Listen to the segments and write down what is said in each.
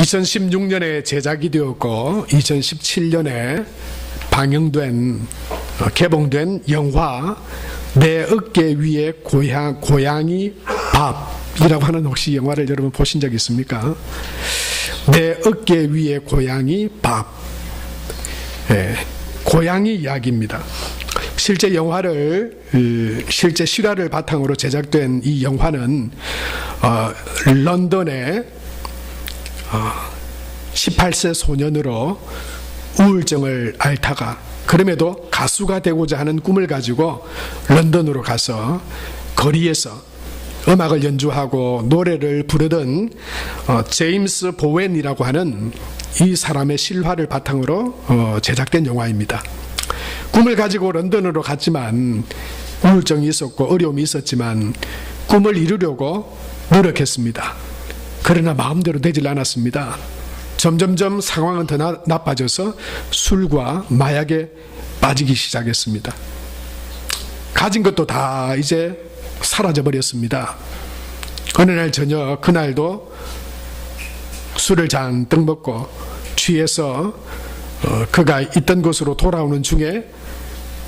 2016년에 제작이 되었고 2017년에 방영된 개봉된 영화 내 어깨 위에 고양이 밥이라고 하는 혹시 영화를 여러분 보신 적 있습니까? 내 어깨 위에 고양이 밥. 고양이 이야기입니다. 실제 실화를 바탕으로 제작된 이 영화는 런던의 18세 소년으로 우울증을 앓다가 그럼에도 가수가 되고자 하는 꿈을 가지고 런던으로 가서 거리에서 음악을 연주하고 노래를 부르던 제임스 보웬이라고 하는 이 사람의 실화를 바탕으로 제작된 영화입니다. 꿈을 가지고 런던으로 갔지만 우울증이 있었고 어려움이 있었지만 꿈을 이루려고 노력했습니다. 그러나 마음대로 되질 않았습니다. 점점점 상황은 더 나빠져서 술과 마약에 빠지기 시작했습니다. 가진 것도 다 이제 사라져버렸습니다. 어느 날 저녁 그날도 술을 잔뜩 먹고 취해서 그가 있던 곳으로 돌아오는 중에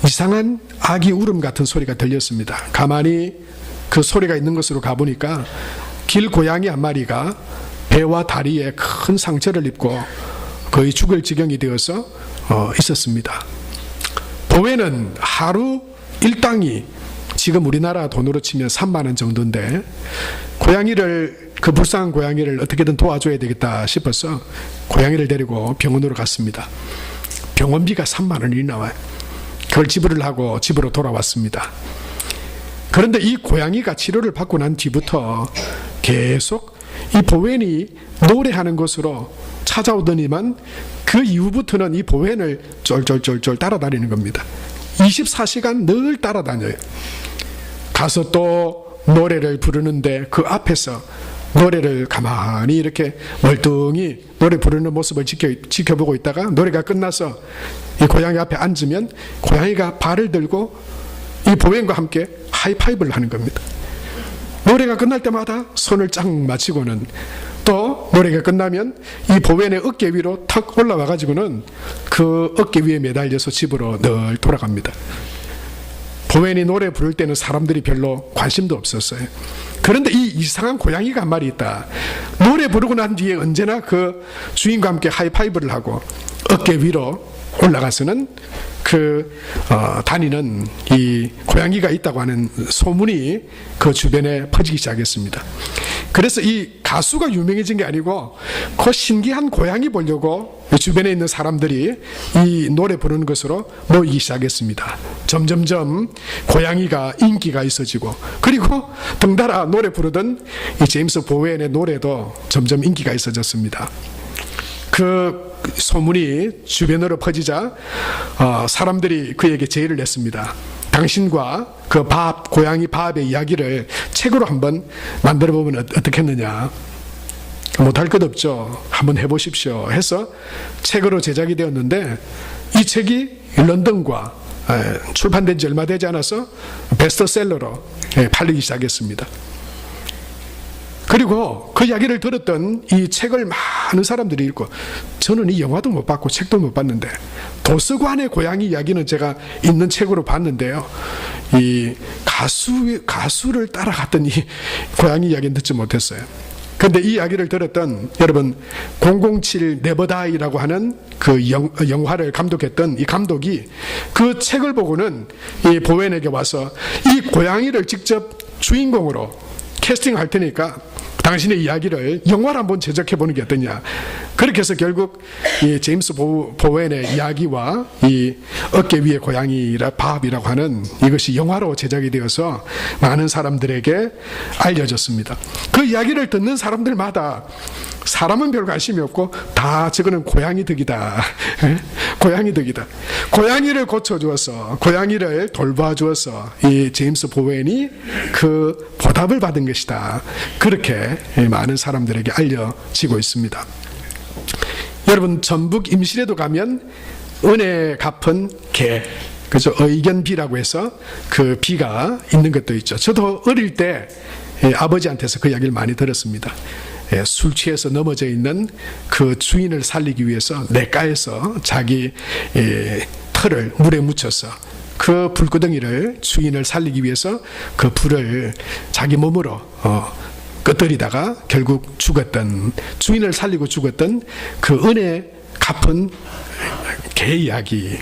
이상한 아기 울음 같은 소리가 들렸습니다. 가만히 그 소리가 있는 곳으로 가보니까 길고양이 한 마리가 배와 다리에 큰 상처를 입고 거의 죽을 지경이 되어서 있었습니다. 보웬은 하루 일당이 지금 우리나라 돈으로 치면 3만 원 정도인데 그 불쌍한 고양이를 어떻게든 도와줘야 되겠다 싶어서 고양이를 데리고 병원으로 갔습니다. 병원비가 3만 원이 나와요. 그걸 지불을 하고 집으로 돌아왔습니다. 그런데 이 고양이가 치료를 받고 난 뒤부터 계속 이 보웬이 노래하는 곳으로 찾아오더니만 그 이후부터는 이 보웬을 쫄쫄쫄쫄 따라다니는 겁니다. 24시간 늘 따라다녀요. 가서 또 노래를 부르는데 그 앞에서 노래를 가만히 이렇게 멀뚱히 노래 부르는 모습을 지켜보고 있다가 노래가 끝나서 이 고양이 앞에 앉으면 고양이가 발을 들고 이 보웬과 함께 하이파이브를 하는 겁니다. 노래가 끝날 때마다 손을 쫙 맞추고는 또 노래가 끝나면 이 보웬의 어깨 위로 탁 올라와 가지고는 그 어깨 위에 매달려서 집으로 늘 돌아갑니다. 보웬이 노래 부를 때는 사람들이 별로 관심도 없었어요. 그런데 이 이상한 고양이가 한 마리 있다. 노래 부르고 난 뒤에 언제나 그 주인과 함께 하이파이브를 하고 어깨 위로 올라가서는 다니는 이 고양이가 있다고 하는 소문이 그 주변에 퍼지기 시작했습니다. 그래서 이 가수가 유명해진 게 아니고 그 신기한 고양이 보려고 주변에 있는 사람들이 이 노래 부르는 것으로 모이기 시작했습니다. 점점점 고양이가 인기가 있어지고 그리고 덩달아 노래 부르던 이 제임스 보웬의 노래도 점점 인기가 있어졌습니다. 그 소문이 주변으로 퍼지자 사람들이 그에게 제의를 냈습니다. 당신과 그 고양이 밥의 이야기를 책으로 한번 만들어 보면 어떻겠느냐. 못할 것 없죠. 한번 해보십시오 해서 책으로 제작이 되었는데 이 책이 런던과 출판된 지 얼마 되지 않아서 베스트셀러로 팔리기 시작했습니다. 그리고 그 이야기를 들었던 이 책을 많은 사람들이 읽고 저는 이 영화도 못 봤고 책도 못 봤는데 도서관의 고양이 이야기는 제가 있는 책으로 봤는데요. 이 가수를 따라갔던 이 고양이 이야기는 듣지 못했어요. 그런데 이 이야기를 들었던 여러분 007 네버 다이라고 하는 그 영화를 감독했던 이 감독이 그 책을 보고는 이 보웬에게 와서 이 고양이를 직접 주인공으로 캐스팅할 테니까 당신의 이야기를 영화를 한번 제작해보는 게 어떠냐. 그렇게 해서 결국 이 제임스 보웬의 이야기와 이 어깨 위에 고양이라 밥이라고 하는 이것이 영화로 제작이 되어서 많은 사람들에게 알려졌습니다. 그 이야기를 듣는 사람들마다 사람은 별 관심이 없고 다 저거는 고양이 덕이다. 고양이 덕이다. 고양이를 고쳐주어서 고양이를 돌봐주어서 이 제임스 보웬이 그 보답을 받은 것이다. 그렇게 많은 사람들에게 알려지고 있습니다. 여러분 전북 임실에도 가면 은혜 갚은 개, 그죠? 의견비라고 해서 그 비가 있는 것도 있죠. 저도 어릴 때 아버지한테서 그 이야기를 많이 들었습니다. 술 취해서 넘어져 있는 그 주인을 살리기 위해서 냇가에서 자기 털을 물에 묻혀서 그 불구덩이를 주인을 살리기 위해서 그 불을 자기 몸으로 끄트리다가 결국 죽었던, 주인을 살리고 죽었던 그 은혜 갚은 개 이야기.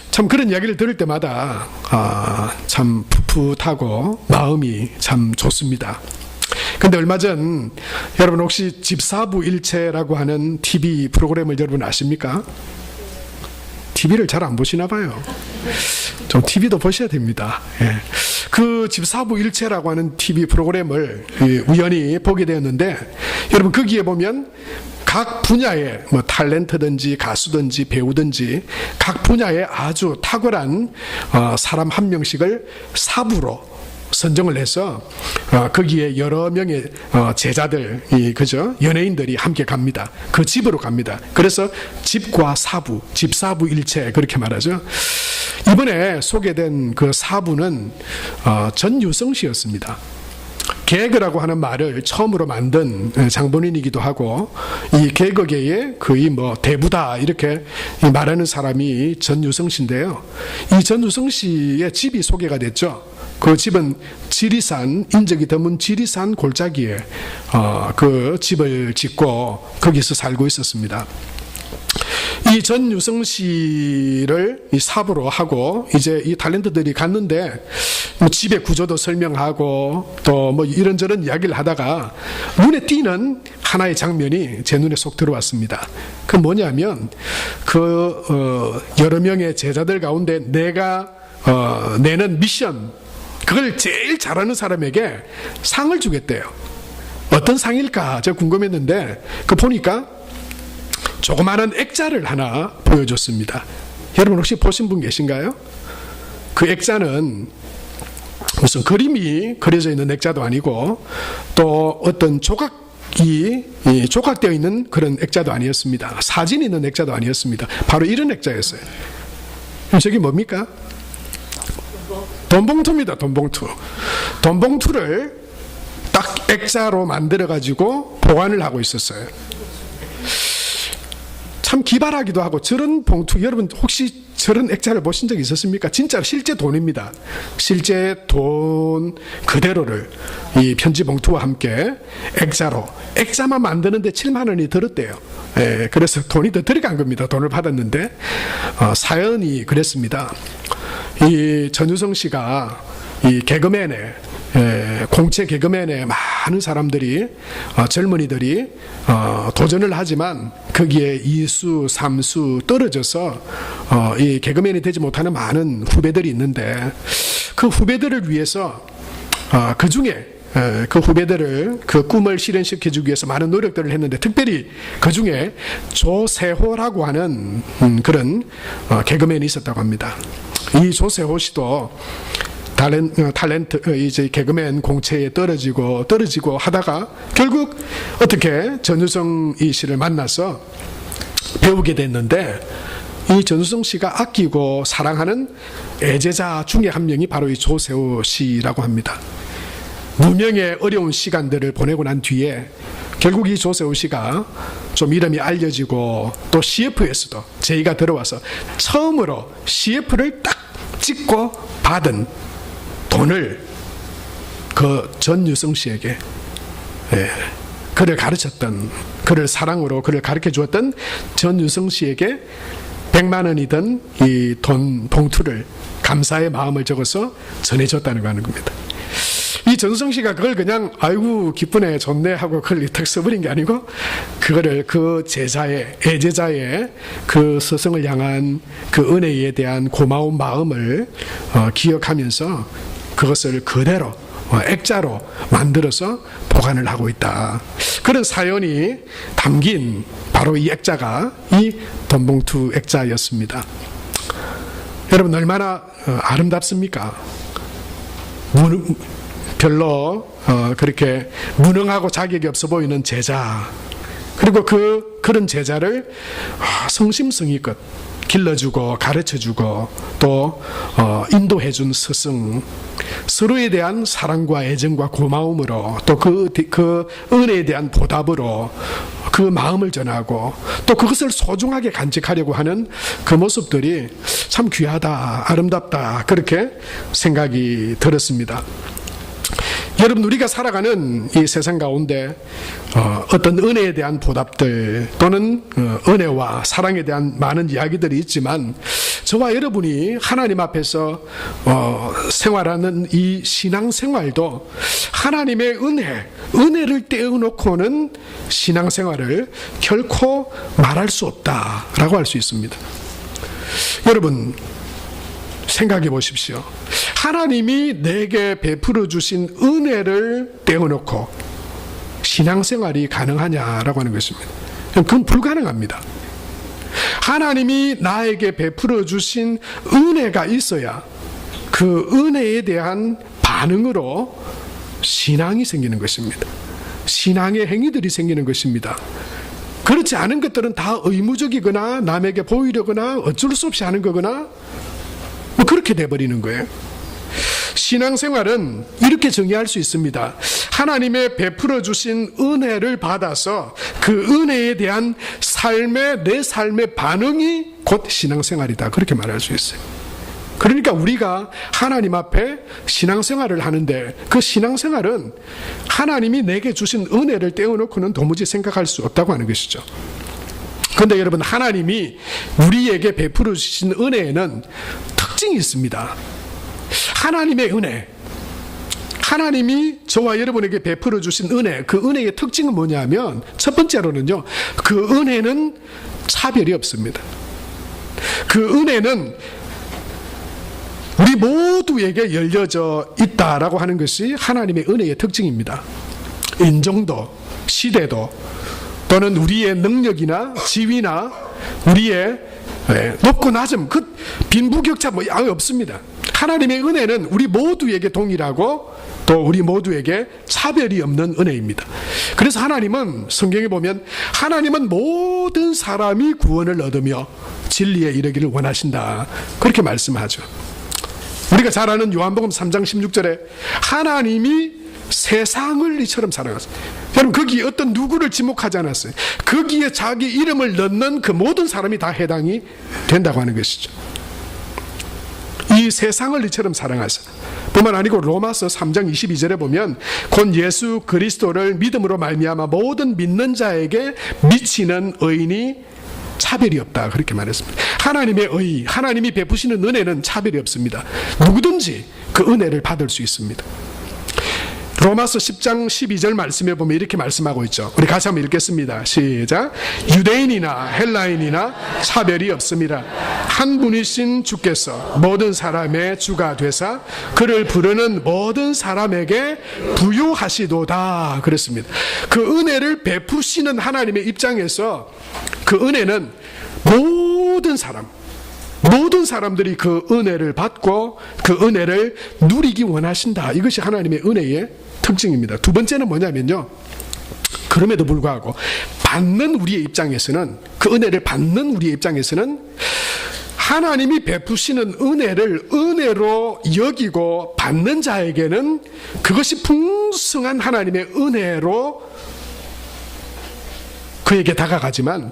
참 그런 이야기를 들을 때마다 참 풋풋하고 마음이 참 좋습니다. 근데 얼마 전 여러분 혹시 집사부일체라고 하는 TV 프로그램을 여러분 아십니까? TV를 잘 안 보시나 봐요. 좀 TV도 보셔야 됩니다. 예. 그 집사부일체라고 하는 TV 프로그램을 우연히 보게 되었는데, 여러분 거기에 보면 각 분야의 뭐 탤런트든지 가수든지 배우든지 각 분야에 아주 탁월한 사람 한 명씩을 사부로 선정을 해서 거기에 여러 명의 제자들, 그죠? 연예인들이 함께 갑니다. 그 집으로 갑니다. 그래서 집과 사부, 집사부일체 그렇게 말하죠. 이번에 소개된 그 사부는 전유성 씨였습니다. 개그라고 하는 말을 처음으로 만든 장본인이기도 하고, 이 개그계의 거의 뭐 대부다 이렇게 말하는 사람이 전유성 씨인데요. 이 전유성 씨의 집이 소개가 됐죠. 그 집은 지리산, 인적이 드문 지리산 골짜기에 그 집을 짓고 거기서 살고 있었습니다. 이 전유성 씨를 이 사부로 하고 이제 이 탤런트들이 갔는데 뭐 집의 구조도 설명하고 또 뭐 이런저런 이야기를 하다가 눈에 띄는 하나의 장면이 제 눈에 쏙 들어왔습니다. 그 뭐냐면 여러 명의 제자들 가운데 내가 내는 미션, 그걸 제일 잘하는 사람에게 상을 주겠대요. 어떤 상일까 저 궁금했는데 그 보니까 조그마한 액자를 하나 보여줬습니다. 여러분 혹시 보신 분 계신가요? 그 액자는 무슨 그림이 그려져 있는 액자도 아니고 또 어떤 조각이 조각되어 있는 그런 액자도 아니었습니다. 사진이 있는 액자도 아니었습니다. 바로 이런 액자였어요. 저게 뭡니까? 돈봉투입니다. 돈봉투. 돈봉투를 딱 액자로 만들어 가지고 보관을 하고 있었어요. 참 기발하기도 하고, 저런 봉투, 여러분 혹시 저런 액자를 보신 적 있었습니까? 진짜 실제 돈입니다. 실제 돈 그대로를 이 편지 봉투와 함께 액자만 만드는데 7만 원이 들었대요. 예, 그래서 돈이 더 들어간 겁니다. 돈을 받았는데 사연이 그랬습니다. 이 전유성 씨가 이 개그맨의 공채 개그맨에 많은 사람들이 젊은이들이 도전을 하지만 거기에 2수, 3수 떨어져서 이 개그맨이 되지 못하는 많은 후배들이 있는데, 그 후배들을 위해서 그 중에 그 후배들을 그 꿈을 실현시켜주기 위해서 많은 노력들을 했는데, 특별히 그 중에 조세호라고 하는 그런 개그맨이 있었다고 합니다. 이 조세호 씨도 탤런트 이제 개그맨 공채에 떨어지고 하다가 결국 어떻게 전유성 이 씨를 만나서 배우게 됐는데, 이 전유성 씨가 아끼고 사랑하는 애제자 중에 한 명이 바로 이 조세호 씨라고 합니다. 무명의 어려운 시간들을 보내고 난 뒤에 결국 이 조세호 씨가 좀 이름이 알려지고 또 CF에서도 제의가 들어와서 처음으로 CF를 딱 찍고 받은 돈을 그 전유성 씨에게, 그를 가르쳤던, 그를 사랑으로 그를 가르쳐 주었던 전유성 씨에게 100만 원이던 이 돈 봉투를 감사의 마음을 적어서 전해줬다는 거 하는 겁니다. 이 전유성 씨가 그걸 그냥 아이고 기쁘네 좋네 하고 그걸 탁 써버린 게 아니고, 그거를 그 제자의, 애제자의 그 스승을 향한 그 은혜에 대한 고마운 마음을 기억하면서 그것을 그대로 액자로 만들어서 보관을 하고 있다. 그런 사연이 담긴 바로 이 액자가 이 돈봉투 액자였습니다. 여러분 얼마나 아름답습니까? 별로 그렇게 무능하고 자격이 없어 보이는 제자, 그리고 그런 제자를 성심성의껏 길러주고 가르쳐주고 또 인도해준 스승, 서로에 대한 사랑과 애정과 고마움으로 또 그 은혜에 대한 보답으로 그 마음을 전하고 또 그것을 소중하게 간직하려고 하는 그 모습들이 참 귀하다, 아름답다, 그렇게 생각이 들었습니다. 여러분, 우리가 살아가는 이 세상 가운데 어떤 은혜에 대한 보답들 또는 은혜와 사랑에 대한 많은 이야기들이 있지만, 저와 여러분이 하나님 앞에서 생활하는 이 신앙생활도 하나님의 은혜를 떼어놓고는 신앙생활을 결코 말할 수 없다라고 할 수 있습니다. 여러분, 생각해 보십시오. 하나님이 내게 베풀어 주신 은혜를 떼어놓고 신앙생활이 가능하냐라고 하는 것입니다. 그건 불가능합니다. 하나님이 나에게 베풀어 주신 은혜가 있어야 그 은혜에 대한 반응으로 신앙이 생기는 것입니다. 신앙의 행위들이 생기는 것입니다. 그렇지 않은 것들은 다 의무적이거나 남에게 보이려거나 어쩔 수 없이 하는 거거나 그렇게 돼버리는 거예요. 신앙생활은 이렇게 정의할 수 있습니다. 하나님의 베풀어 주신 은혜를 받아서 그 은혜에 대한 내 삶의 반응이 곧 신앙생활이다, 그렇게 말할 수 있어요. 그러니까 우리가 하나님 앞에 신앙생활을 하는데 그 신앙생활은 하나님이 내게 주신 은혜를 떼어놓고는 도무지 생각할 수 없다고 하는 것이죠. 그런데 여러분, 하나님이 우리에게 베풀어 주신 은혜에는 특징이 있습니다. 하나님의 은혜, 하나님이 저와 여러분에게 베풀어 주신 은혜, 그 은혜의 특징은 뭐냐면, 첫 번째로는요, 그 은혜는 차별이 없습니다. 그 은혜는 우리 모두에게 열려져 있다라고 하는 것이 하나님의 은혜의 특징입니다. 인종도, 시대도, 또는 우리의 능력이나 지위나 우리의 높고 낮음, 그 빈부격차 아예 없습니다. 하나님의 은혜는 우리 모두에게 동일하고 또 우리 모두에게 차별이 없는 은혜입니다. 그래서 하나님은, 성경에 보면 하나님은 모든 사람이 구원을 얻으며 진리에 이르기를 원하신다, 그렇게 말씀하죠. 우리가 잘 아는 요한복음 3장 16절에 하나님이 세상을 이처럼 사랑하셨어요. 여러분, 거기에 어떤 누구를 지목하지 않았어요. 거기에 자기 이름을 넣는 그 모든 사람이 다 해당이 된다고 하는 것이죠. 이 세상을 이처럼 사랑하사, 뿐만 아니고 로마서 3장 22절에 보면 곧 예수 그리스도를 믿음으로 말미암아 모든 믿는 자에게 미치는 의인이 차별이 없다, 그렇게 말했습니다. 하나님의 의, 하나님이 베푸시는 은혜는 차별이 없습니다. 누구든지 그 은혜를 받을 수 있습니다. 로마서 10장 12절 말씀에 보면 이렇게 말씀하고 있죠. 우리 같이 한번 읽겠습니다. 시작. 유대인이나 헬라인이나 차별이 없습니다. 한 분이신 주께서 모든 사람의 주가 되사 그를 부르는 모든 사람에게 부유하시도다, 그랬습니다. 그 은혜를 베푸시는 하나님의 입장에서 그 은혜는 모든 사람들이 그 은혜를 받고 그 은혜를 누리기 원하신다. 이것이 하나님의 은혜의 특징입니다. 두 번째는 뭐냐면요, 그럼에도 불구하고 받는 우리의 입장에서는, 그 은혜를 받는 우리의 입장에서는 하나님이 베푸시는 은혜를 은혜로 여기고 받는 자에게는 그것이 풍성한 하나님의 은혜로 그에게 다가가지만,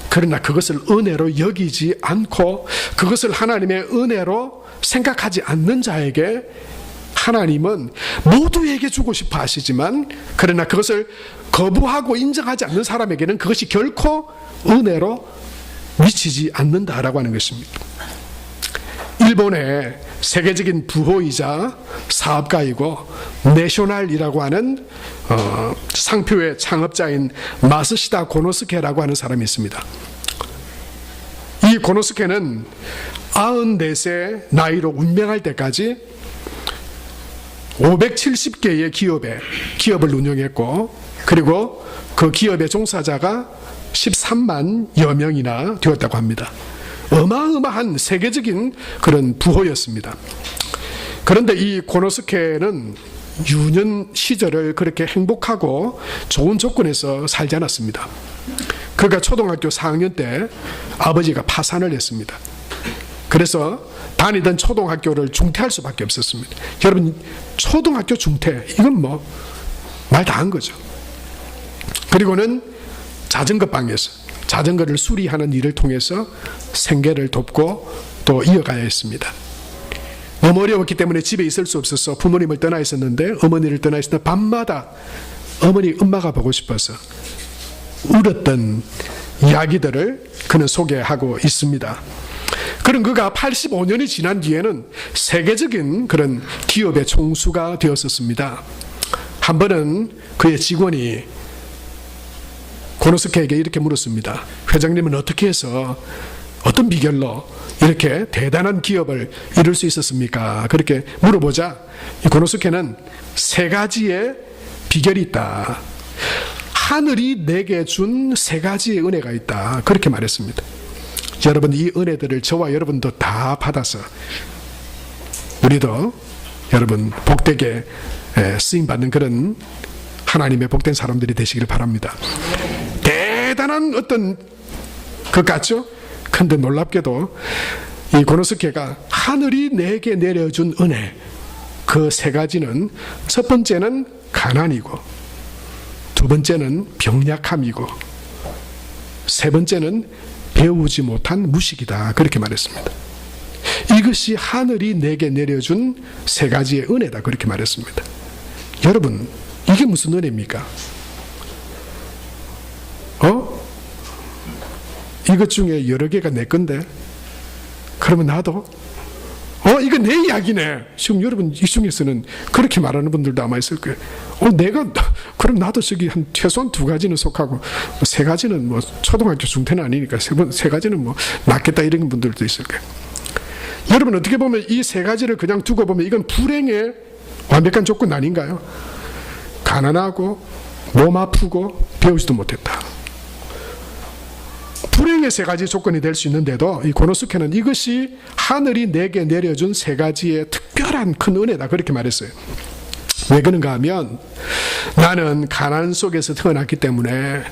그러나 그것을 은혜로 여기지 않고 그것을 하나님의 은혜로 생각하지 않는 자에게 하나님은 모두에게 주고 싶어 하시지만, 그러나 그것을 거부하고 인정하지 않는 사람에게는 그것이 결코 은혜로 미치지 않는다라고 하는 것입니다. 일본의 세계적인 부호이자 사업가이고 내셔널이라고 하는 상표의 창업자인 마스시다 고노스케라고 하는 사람이 있습니다. 이 고노스케는 94세 나이로 운명할 때까지 570개의 기업을 운영했고, 그리고 그 기업의 종사자가 13만여 명이나 되었다고 합니다. 어마어마한 세계적인 그런 부호였습니다. 그런데 이 고노스케는 유년 시절을 그렇게 행복하고 좋은 조건에서 살지 않았습니다. 그가 초등학교 4학년 때 아버지가 파산을 했습니다. 그래서 다니던 초등학교를 중퇴할 수밖에 없었습니다. 여러분, 초등학교 중퇴, 이건 뭐 말 다 한 거죠. 그리고는 자전거방에서 자전거를 수리하는 일을 통해서 생계를 돕고 또 이어가야 했습니다. 너무 어려웠기 때문에 집에 있을 수 없어서 부모님을 떠나 있었는데, 어머니를 떠나 있었는데 밤마다 엄마가 보고 싶어서 울었던 이야기들을 그는 소개하고 있습니다. 그런 그가 85년이 지난 뒤에는 세계적인 그런 기업의 총수가 되었었습니다. 한 번은 그의 직원이 고노스케에게 이렇게 물었습니다. 회장님은 어떻게 해서 어떤 비결로 이렇게 대단한 기업을 이룰 수 있었습니까? 그렇게 물어보자 이 고노스케는 3가지의 비결이 있다. 하늘이 내게 준 3가지의 은혜가 있다. 그렇게 말했습니다. 여러분, 이 은혜들을 저와 여러분도 다 받아서 우리도 여러분 복되게 쓰임받는 그런 하나님의 복된 사람들이 되시기를 바랍니다. 대단한 어떤 것 같죠? 근데 놀랍게도 이 고노스케가 하늘이 내게 내려준 은혜, 그 3가지는 첫 번째는 가난이고, 두 번째는 병약함이고, 세 번째는 배우지 못한 무식이다. 그렇게 말했습니다. 이것이 하늘이 내게 내려준 3가지의 은혜다. 그렇게 말했습니다. 여러분, 이게 무슨 은혜입니까? 이것 중에 여러 개가 내 건데, 그러면 나도 이거 내 이야기네. 지금 여러분 이 중에서는 그렇게 말하는 분들도 아마 있을 거예요. 그럼 나도 저기 한 최소한 2가지는 속하고 3가지는 뭐 초등학교 중퇴는 아니니까 3가지는 뭐 낫겠다 이런 분들도 있을 거예요. 여러분, 어떻게 보면 이 3가지를 그냥 두고 보면 이건 불행의 완벽한 조건 아닌가요? 가난하고 몸 아프고 배우지도 못했다. 불행의 3가지 조건이 될 수 있는데도 이 고노스케는 이것이 하늘이 내게 내려준 3가지의 특별한 큰 은혜다. 그렇게 말했어요. 왜 그런가 하면, 나는 가난 속에서 태어났기 때문에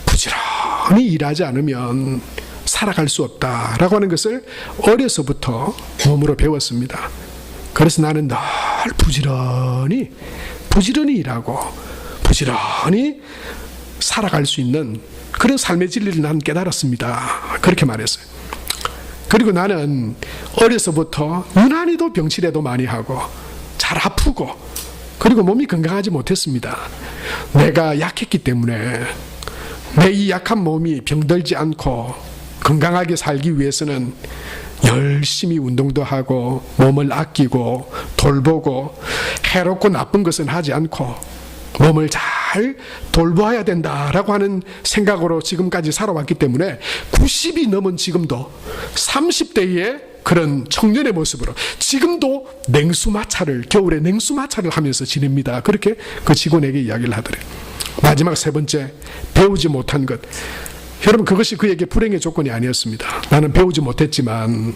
부지런히 일하지 않으면 살아갈 수 없다라고 하는 것을 어려서부터 몸으로 배웠습니다. 그래서 나는 늘 부지런히 일하고 부지런히 살아갈 수 있는 그런 삶의 진리를 난 깨달았습니다. 그렇게 말했어요. 그리고 나는 어려서부터 유난히도 병치레도 많이 하고 잘 아프고 그리고 몸이 건강하지 못했습니다. 내가 약했기 때문에 내 이 약한 몸이 병들지 않고 건강하게 살기 위해서는 열심히 운동도 하고 몸을 아끼고 돌보고 해롭고 나쁜 것은 하지 않고 몸을 잘 돌보아야 된다라고 하는 생각으로 지금까지 살아왔기 때문에 90이 넘은 지금도 30대의 그런 청년의 모습으로 지금도 겨울에 냉수마차를 하면서 지냅니다. 그렇게 그 직원에게 이야기를 하더래요. 마지막 3번째, 배우지 못한 것. 여러분, 그것이 그에게 불행의 조건이 아니었습니다. 나는 배우지 못했지만,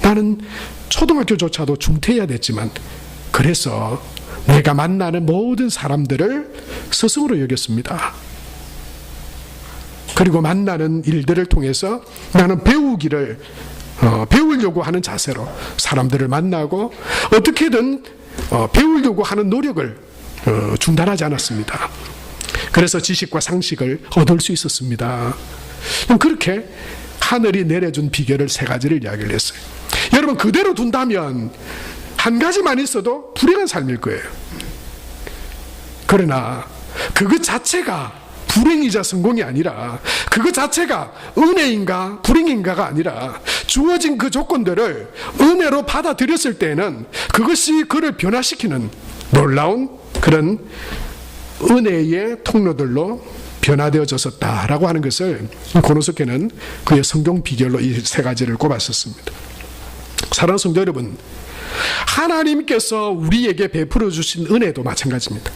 나는 초등학교조차도 중퇴해야 됐지만, 그래서 내가 만나는 모든 사람들을 스승으로 여겼습니다. 그리고 만나는 일들을 통해서 나는 배우려고 하는 자세로 사람들을 만나고 어떻게든 배우려고 하는 노력을 중단하지 않았습니다. 그래서 지식과 상식을 얻을 수 있었습니다. 그렇게 하늘이 내려준 비결을 3가지를 이야기를 했어요. 여러분, 그대로 둔다면 한 가지만 있어도 불행한 삶일 거예요. 그러나 그것 자체가 불행이자 성공이 아니라, 그것 자체가 은혜인가 불행인가가 아니라 주어진 그 조건들을 은혜로 받아들였을 때는 그것이 그를 변화시키는 놀라운 그런 은혜의 통로들로 변화되어졌었다라고 하는 것을 고노스케는 그의 성경 비결로 이 3가지를 꼽았었습니다. 사랑하는 성도 여러분, 하나님께서 우리에게 베풀어 주신 은혜도 마찬가지입니다.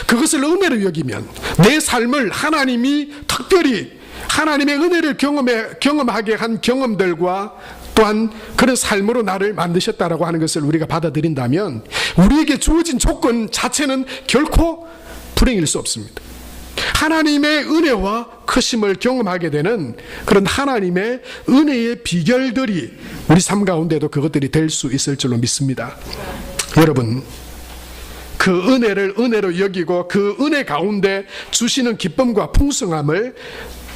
그것을 은혜로 여기면 내 삶을 하나님이 특별히 하나님의 은혜를 경험하게 한 경험들과 또한 그런 삶으로 나를 만드셨다라고 하는 것을 우리가 받아들인다면 우리에게 주어진 조건 자체는 결코 불행일 수 없습니다. 하나님의 은혜와 크심을 경험하게 되는 그런 하나님의 은혜의 비결들이 우리 삶 가운데도 그것들이 될 수 있을 줄로 믿습니다. 여러분, 그 은혜를 은혜로 여기고 그 은혜 가운데 주시는 기쁨과 풍성함을,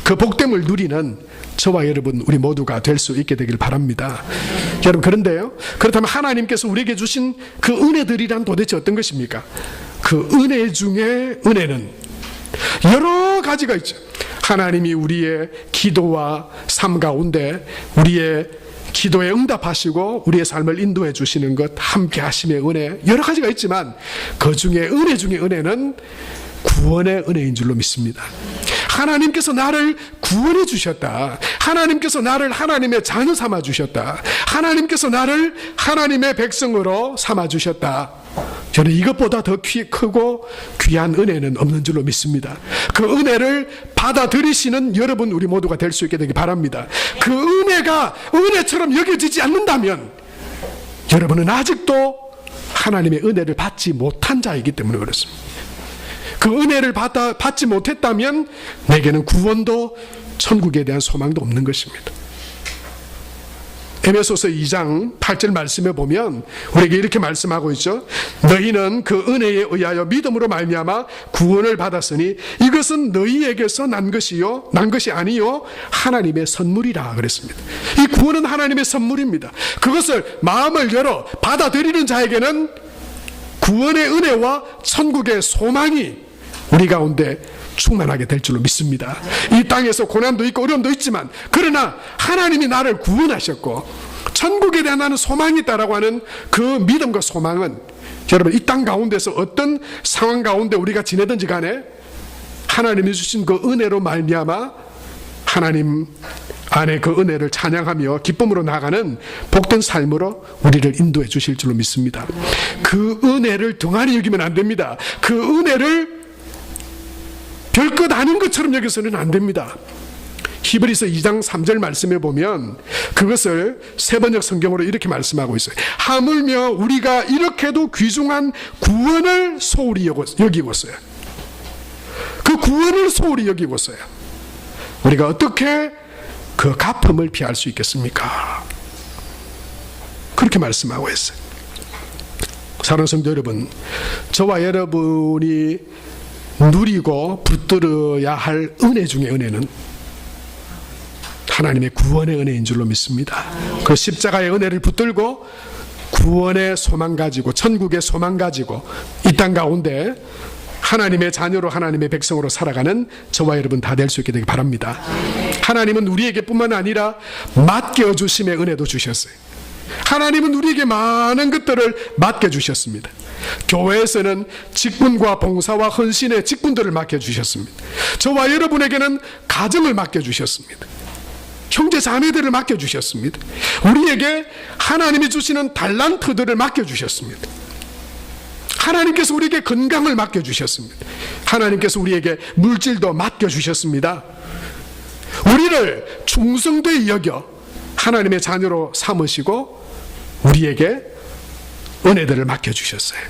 그 복됨을 누리는 저와 여러분 우리 모두가 될 수 있게 되길 바랍니다. 여러분, 그런데요, 그렇다면 하나님께서 우리에게 주신 그 은혜들이란 도대체 어떤 것입니까? 그 은혜 중에 은혜는 여러 가지가 있죠. 하나님이 우리의 기도와 삶 가운데 우리의 기도에 응답하시고 우리의 삶을 인도해 주시는 것, 함께 하심의 은혜, 여러 가지가 있지만 그 중에 은혜 중에 은혜는 구원의 은혜인 줄로 믿습니다. 하나님께서 나를 구원해 주셨다. 하나님께서 나를 하나님의 자녀 삼아 주셨다. 하나님께서 나를 하나님의 백성으로 삼아 주셨다. 저는 이것보다 더 크고 귀한 은혜는 없는 줄로 믿습니다. 그 은혜를 받아들이시는 여러분 우리 모두가 될 수 있게 되기 바랍니다. 그 은혜가 은혜처럼 여겨지지 않는다면 여러분은 아직도 하나님의 은혜를 받지 못한 자이기 때문에 그렇습니다. 그 은혜를 받지 못했다면 내게는 구원도 천국에 대한 소망도 없는 것입니다. 에베소서 2장 8절 말씀에 보면 우리에게 이렇게 말씀하고 있죠. 너희는 그 은혜에 의하여 믿음으로 말미암아 구원을 받았으니 이것은 너희에게서 난 것이 아니요 하나님의 선물이라 그랬습니다. 이 구원은 하나님의 선물입니다. 그것을 마음을 열어 받아들이는 자에게는 구원의 은혜와 천국의 소망이 우리 가운데 충만하게 될 줄로 믿습니다. 이 땅에서 고난도 있고 어려움도 있지만 그러나 하나님이 나를 구원하셨고 천국에 대한 나는 소망이 있다라고 하는 그 믿음과 소망은 여러분 이 땅 가운데서 어떤 상황 가운데 우리가 지내든지 간에 하나님이 주신 그 은혜로 말미암아 하나님 안에 그 은혜를 찬양하며 기쁨으로 나가는 복된 삶으로 우리를 인도해 주실 줄로 믿습니다. 그 은혜를 등한히 여기면 안 됩니다. 그 은혜를 별것 아닌 것처럼 여기서는 안 됩니다. 히브리서 2장 3절 말씀에 보면 그것을 세번역 성경으로 이렇게 말씀하고 있어요. 하물며 우리가 이렇게도 귀중한 구원을 소홀히 여기고서요. 그 구원을 소홀히 여기고서요. 우리가 어떻게 그 갚음을 피할 수 있겠습니까? 그렇게 말씀하고 있어요. 사랑하는 성도 여러분, 저와 여러분이 누리고 붙들어야 할 은혜 중에 은혜는 하나님의 구원의 은혜인 줄로 믿습니다. 그 십자가의 은혜를 붙들고 구원의 소망 가지고 천국의 소망 가지고 이 땅 가운데 하나님의 자녀로 하나님의 백성으로 살아가는 저와 여러분 다 될 수 있게 되기 바랍니다. 하나님은 우리에게 뿐만 아니라 맡겨주심의 은혜도 주셨어요. 하나님은 우리에게 많은 것들을 맡겨주셨습니다. 교회에서는 직분과 봉사와 헌신의 직분들을 맡겨주셨습니다. 저와 여러분에게는 가정을 맡겨주셨습니다. 형제 자매들을 맡겨주셨습니다. 우리에게 하나님이 주시는 달란트들을 맡겨주셨습니다. 하나님께서 우리에게 건강을 맡겨주셨습니다. 하나님께서 우리에게 물질도 맡겨주셨습니다. 우리를 충성되이 여겨 하나님의 자녀로 삼으시고 우리에게 은혜들을 맡겨주셨어요.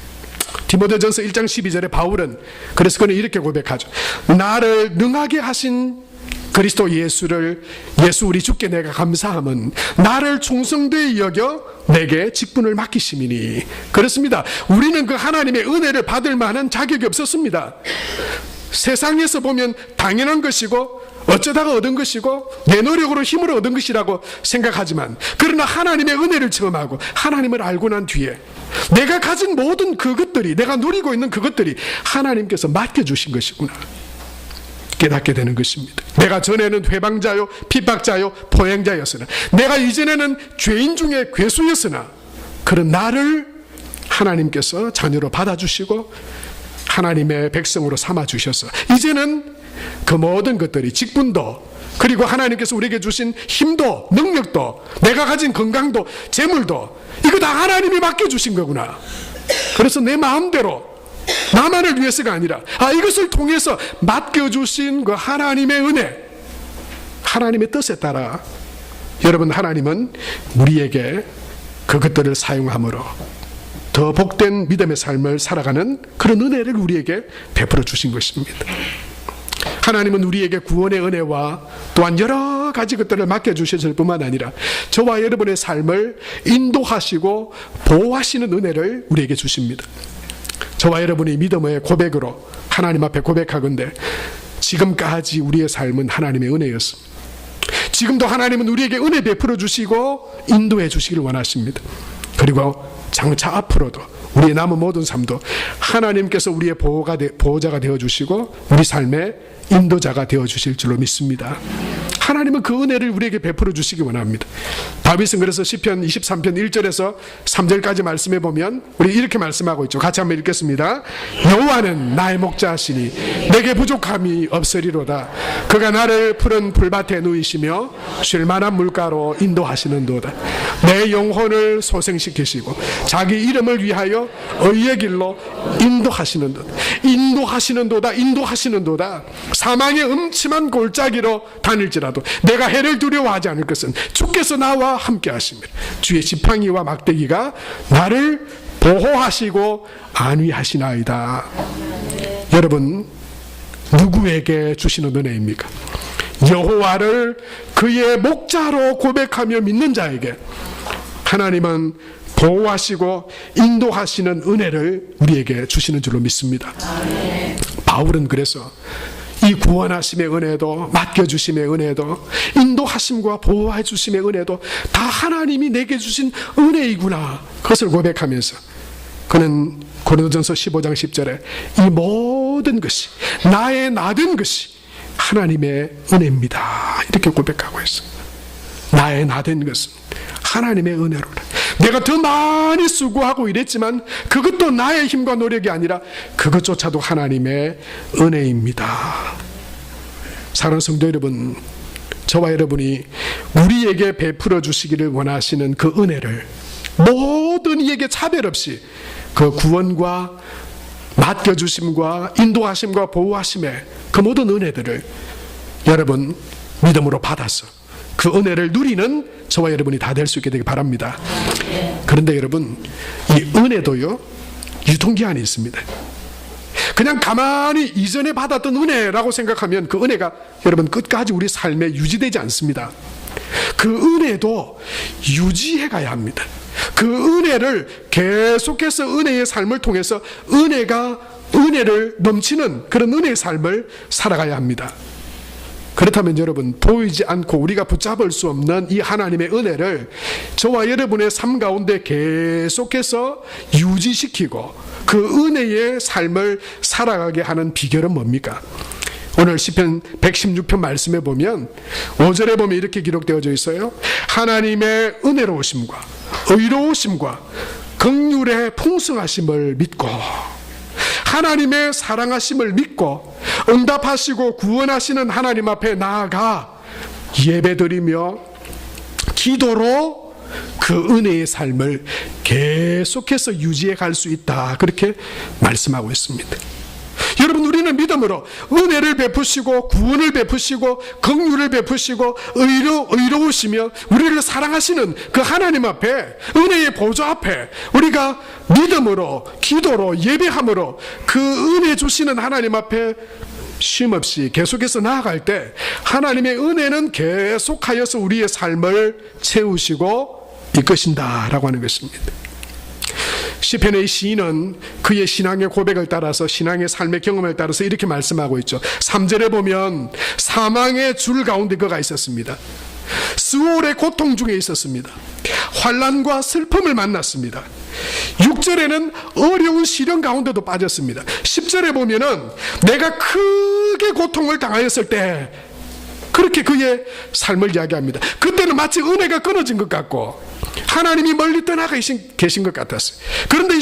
디모데전서 1장 12절에 바울은 그래서 그는 이렇게 고백하죠. 나를 능하게 하신 그리스도 예수 우리 주께 내가 감사함은 나를 충성되이 여겨 내게 직분을 맡기심이니. 그렇습니다. 우리는 그 하나님의 은혜를 받을 만한 자격이 없었습니다. 세상에서 보면 당연한 것이고 어쩌다가 얻은 것이고 내 노력으로 힘으로 얻은 것이라고 생각하지만 그러나 하나님의 은혜를 체험하고 하나님을 알고 난 뒤에 내가 가진 모든 그것들이, 내가 누리고 있는 그것들이 하나님께서 맡겨주신 것이구나 깨닫게 되는 것입니다. 내가 전에는 회방자요 핍박자요 포행자였으나 내가 이전에는 죄인 중에 괴수였으나 그런 나를 하나님께서 자녀로 받아주시고 하나님의 백성으로 삼아주셔서 이제는 그 모든 것들이 직분도 그리고 하나님께서 우리에게 주신 힘도 능력도 내가 가진 건강도 재물도 이거 다 하나님이 맡겨주신 거구나. 그래서 내 마음대로 나만을 위해서가 아니라 이것을 통해서 맡겨주신 그 하나님의 은혜, 하나님의 뜻에 따라 여러분 하나님은 우리에게 그것들을 사용함으로 더 복된 믿음의 삶을 살아가는 그런 은혜를 우리에게 베풀어 주신 것입니다. 하나님은 우리에게 구원의 은혜와 또한 여러 가지 것들을 맡겨주셨을 뿐만 아니라 저와 여러분의 삶을 인도하시고 보호하시는 은혜를 우리에게 주십니다. 저와 여러분이 믿음의 고백으로 하나님 앞에 고백하건대 지금까지 우리의 삶은 하나님의 은혜였습니다. 지금도 하나님은 우리에게 은혜 베풀어 주시고 인도해 주시기를 원하십니다. 그리고 장차 앞으로도 우리의 남은 모든 삶도 하나님께서 우리의 보호자가 되어주시고 우리 삶의 인도자가 되어주실 줄로 믿습니다. 하나님은 그 은혜를 우리에게 베풀어 주시기 원합니다. 다윗은 그래서 시편 23편 1절에서 3절까지 말씀해 보면 우리 이렇게 말씀하고 있죠. 같이 한번 읽겠습니다. 여호와는 나의 목자시니 내게 부족함이 없으리로다. 그가 나를 푸른 풀밭에 누이시며 쉴 만한 물가로 인도하시는도다. 내 영혼을 소생시키시고 자기 이름을 위하여 의의 길로 인도하시는도다. 인도하시는도다. 사망의 음침한 골짜기로 다닐지라도 내가 해를 두려워하지 않을 것은 주께서 나와 함께 하십니다. 주의 지팡이와 막대기가 나를 보호하시고 안위하시나이다. 여러분, 누구에게 주시는 은혜입니까? 여호와를 그의 목자로 고백하며 믿는 자에게 하나님은 보호하시고 인도하시는 은혜를 우리에게 주시는 줄로 믿습니다. 바울은 그래서 이 구원하심의 은혜도 맡겨주심의 은혜도 인도하심과 보호해 주심의 은혜도 다 하나님이 내게 주신 은혜이구나, 그것을 고백하면서 그는 고린도전서 15장 10절에 이 모든 것이 나의 나된 것이 하나님의 은혜입니다 이렇게 고백하고 있습니다. 나의 나된 것은 하나님의 은혜로라. 내가 더 많이 수고하고 이랬지만 그것도 나의 힘과 노력이 아니라 그것조차도 하나님의 은혜입니다. 사랑하는 성도 여러분, 저와 여러분이 우리에게 베풀어 주시기를 원하시는 그 은혜를 모든 이에게 차별 없이 그 구원과 맡겨주심과 인도하심과 보호하심의 그 모든 은혜들을 여러분 믿음으로 받아서 그 은혜를 누리는 저와 여러분이 다 될 수 있게 되기 바랍니다. 그런데 여러분, 이 은혜도요 유통기한이 있습니다. 그냥 가만히 이전에 받았던 은혜라고 생각하면 그 은혜가 여러분 끝까지 우리 삶에 유지되지 않습니다. 그 은혜도 유지해 가야 합니다. 그 은혜를 계속해서 은혜의 삶을 통해서 은혜를 넘치는 그런 은혜의 삶을 살아가야 합니다. 그렇다면 여러분, 보이지 않고 우리가 붙잡을 수 없는 이 하나님의 은혜를 저와 여러분의 삶 가운데 계속해서 유지시키고 그 은혜의 삶을 살아가게 하는 비결은 뭡니까? 오늘 시편 116편 말씀에 보면 5절에 보면 이렇게 기록되어져 있어요. 하나님의 은혜로우심과 의로우심과 긍휼의 풍성하심을 믿고 하나님의 사랑하심을 믿고 응답하시고 구원하시는 하나님 앞에 나아가 예배드리며 기도로 그 은혜의 삶을 계속해서 유지해 갈 수 있다, 그렇게 말씀하고 있습니다. 여러분, 우리는 믿음으로 은혜를 베푸시고 구원을 베푸시고 긍휼을 베푸시고 의로우시며 우리를 사랑하시는 그 하나님 앞에, 은혜의 보좌 앞에 우리가 믿음으로 기도로 예배함으로 그 은혜 주시는 하나님 앞에 쉼없이 계속해서 나아갈 때 하나님의 은혜는 계속하여서 우리의 삶을 채우시고 이끄신다라고 하는 것입니다. 시편의 시인은 그의 신앙의 고백을 따라서, 신앙의 삶의 경험을 따라서 이렇게 말씀하고 있죠. 3절에 보면 사망의 줄 가운데 그가 있었습니다. 스올의 고통 중에 있었습니다. 환난과 슬픔을 만났습니다. 6절에는 어려운 시련 가운데도 빠졌습니다. 10절에 보면은 내가 크게 고통을 당하였을 때, 그렇게 그의 삶을 이야기합니다. 그때는 마치 은혜가 끊어진 것 같고 하나님이 멀리 떠나가 계신 것 같았어요. 그런데 이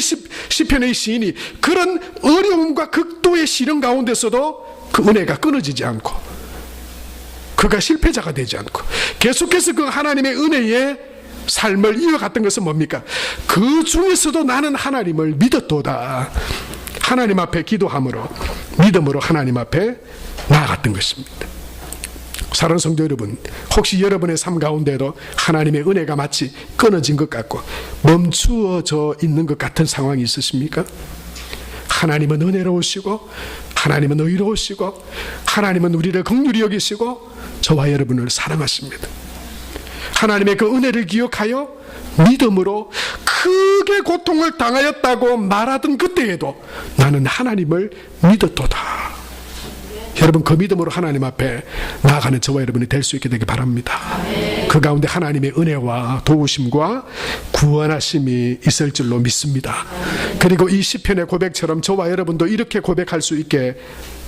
시편의 시인이 그런 어려움과 극도의 시련 가운데서도 그 은혜가 끊어지지 않고 그가 실패자가 되지 않고 계속해서 그 하나님의 은혜의 삶을 이어갔던 것은 뭡니까? 그 중에서도 나는 하나님을 믿었도다. 하나님 앞에 기도함으로 믿음으로 하나님 앞에 나아갔던 것입니다. 사랑하는 성도 여러분, 혹시 여러분의 삶 가운데도 하나님의 은혜가 마치 끊어진 것 같고 멈추어져 있는 것 같은 상황이 있으십니까? 하나님은 은혜로우시고 하나님은 의로우시고 하나님은 우리를 긍휼히 여기시고 저와 여러분을 사랑하십니다. 하나님의 그 은혜를 기억하여 믿음으로 크게 고통을 당하였다고 말하던 그때에도 나는 하나님을 믿었도다. 여러분, 그 믿음으로 하나님 앞에 나아가는 저와 여러분이 될 수 있게 되길 바랍니다. 그 가운데 하나님의 은혜와 도우심과 구원하심이 있을 줄로 믿습니다. 그리고 이 시편의 고백처럼 저와 여러분도 이렇게 고백할 수 있게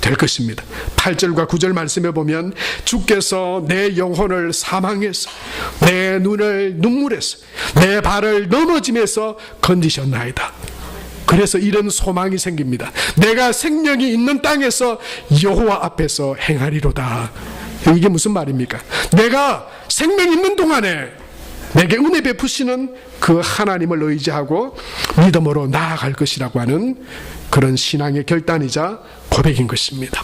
될 것입니다. 8절과 9절 말씀에 보면 주께서 내 영혼을 사망에서 내 눈을 눈물에서 내 발을 넘어짐에서 건지셨나이다. 그래서 이런 소망이 생깁니다. 내가 생명이 있는 땅에서 여호와 앞에서 행하리로다. 이게 무슨 말입니까? 내가 생명 있는 동안에 내게 은혜 베푸시는 그 하나님을 의지하고 믿음으로 나아갈 것이라고 하는 그런 신앙의 결단이자 고백인 것입니다.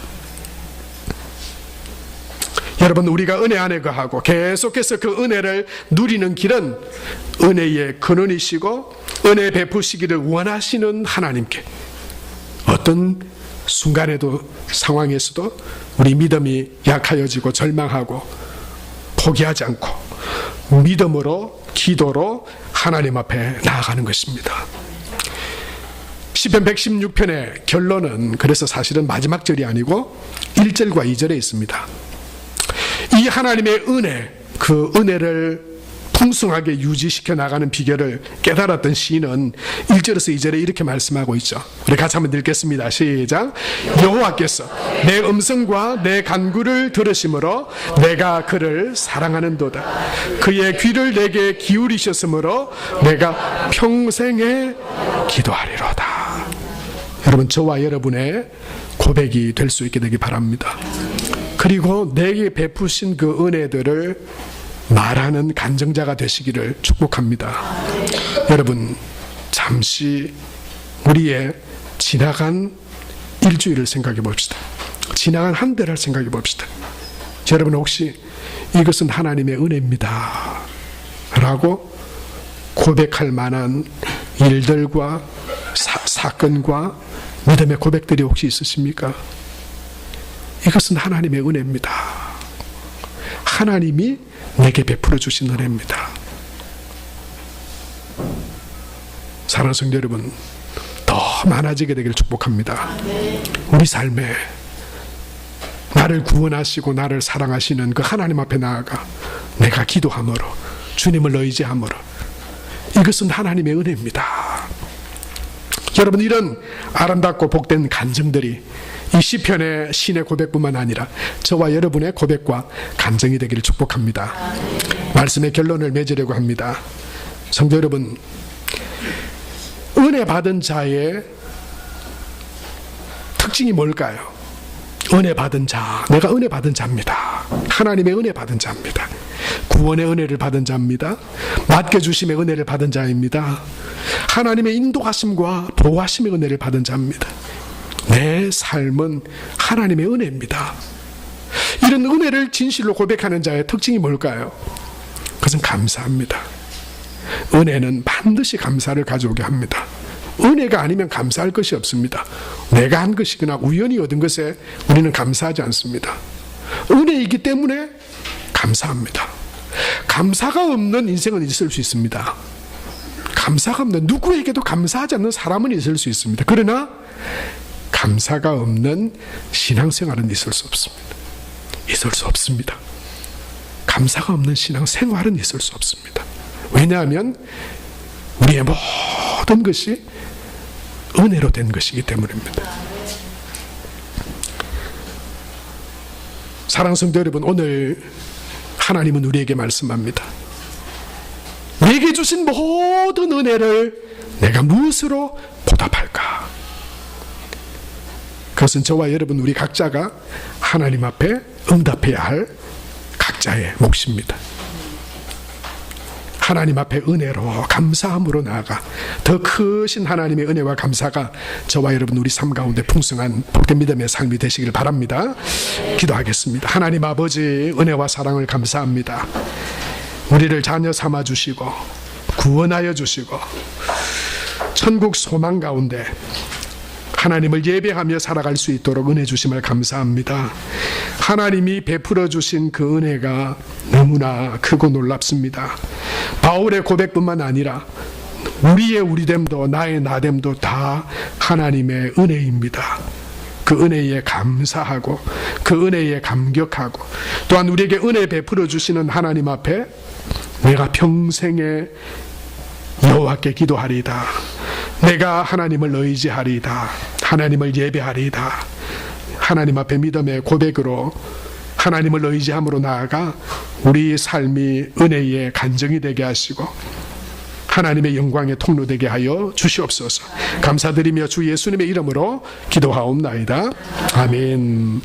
여러분, 우리가 은혜 안에 거하고 계속해서 그 은혜를 누리는 길은 은혜의 근원이시고 은혜 베푸시기를 원하시는 하나님께 어떤 순간에도 상황에서도 우리 믿음이 약하여지고 절망하고 포기하지 않고 믿음으로 기도로 하나님 앞에 나아가는 것입니다. 시편 116편의 결론은 그래서 사실은 마지막 절이 아니고 1절과 2절에 있습니다. 이 하나님의 은혜, 그 은혜를 풍성하게 유지시켜 나가는 비결을 깨달았던 시인은 1절에서 2절에 이렇게 말씀하고 있죠. 우리 같이 한번 읽겠습니다. 시작. 여호와께서 내 음성과 내 간구를 들으심으로 내가 그를 사랑하는도다. 그의 귀를 내게 기울이셨으므로 내가 평생에 기도하리로다. 여러분, 저와 여러분의 고백이 될 수 있게 되기 바랍니다. 그리고 내게 베푸신 그 은혜들을 말하는 간증자가 되시기를 축복합니다. 여러분, 잠시 우리의 지나간 일주일을 생각해 봅시다. 지나간 한 달을 생각해 봅시다. 여러분, 혹시 이것은 하나님의 은혜입니다 라고 고백할 만한 일들과 사건과 믿음의 고백들이 혹시 있으십니까? 이것은 하나님의 은혜입니다. 하나님이 내게 베풀어 주신 은혜입니다. 사랑하는 성도 여러분, 더 많아지게 되기를 축복합니다. 우리 삶에 나를 구원하시고 나를 사랑하시는 그 하나님 앞에 나아가 내가 기도함으로 주님을 의지함으로 이것은 하나님의 은혜입니다. 여러분, 이런 아름답고 복된 간증들이 이 시편의 신의 고백뿐만 아니라 저와 여러분의 고백과 간증이 되기를 축복합니다. 말씀의 결론을 맺으려고 합니다. 성도 여러분, 은혜 받은 자의 특징이 뭘까요? 은혜 받은 자, 내가 은혜 받은 자입니다. 하나님의 은혜 받은 자입니다. 구원의 은혜를 받은 자입니다. 맡겨주심의 은혜를 받은 자입니다. 하나님의 인도하심과 보호하심의 은혜를 받은 자입니다. 내 삶은 하나님의 은혜입니다. 이런 은혜를 진실로 고백하는 자의 특징이 뭘까요? 그것은 감사합니다. 은혜는 반드시 감사를 가져오게 합니다. 은혜가 아니면 감사할 것이 없습니다. 내가 한 것이거나 우연히 얻은 것에 우리는 감사하지 않습니다. 은혜이기 때문에 감사합니다. 감사가 없는 인생은 있을 수 있습니다. 감사가 없는, 누구에게도 감사하지 않는 사람은 있을 수 있습니다. 그러나 감사가 없는 신앙생활은 있을 수 없습니다. 있을 수 없습니다. 감사가 없는 신앙생활은 있을 수 없습니다. 왜냐하면 우리의 모든 것이 은혜로 된 것이기 때문입니다. 사랑하는 성도 여러분, 오늘 하나님은 우리에게 말씀합니다. 내게 주신 모든 은혜를 내가 무엇으로 보답할까? 그것은 저와 여러분 우리 각자가 하나님 앞에 응답해야 할 각자의 몫입니다. 하나님 앞에 은혜로 감사함으로 나아가 더 크신 하나님의 은혜와 감사가 저와 여러분 우리 삶 가운데 풍성한 복된 믿음의 삶이 되시길 바랍니다. 기도하겠습니다. 하나님 아버지, 은혜와 사랑을 감사합니다. 우리를 자녀 삼아 주시고 구원하여 주시고 천국 소망 가운데 하나님을 예배하며 살아갈 수 있도록 은혜 주심을 감사합니다. 하나님이 베풀어 주신 그 은혜가 너무나 크고 놀랍습니다. 바울의 고백뿐만 아니라 우리의 우리됨도 나의 나됨도 다 하나님의 은혜입니다. 그 은혜에 감사하고 그 은혜에 감격하고 또한 우리에게 은혜 베풀어 주시는 하나님 앞에 내가 평생에 여호와께 기도하리이다. 내가 하나님을 의지하리이다. 하나님을 예배하리이다. 하나님 앞에 믿음의 고백으로 하나님을 의지함으로 나아가 우리 삶이 은혜의 간증이 되게 하시고 하나님의 영광의 통로 되게 하여 주시옵소서. 감사드리며 주 예수님의 이름으로 기도하옵나이다. 아멘.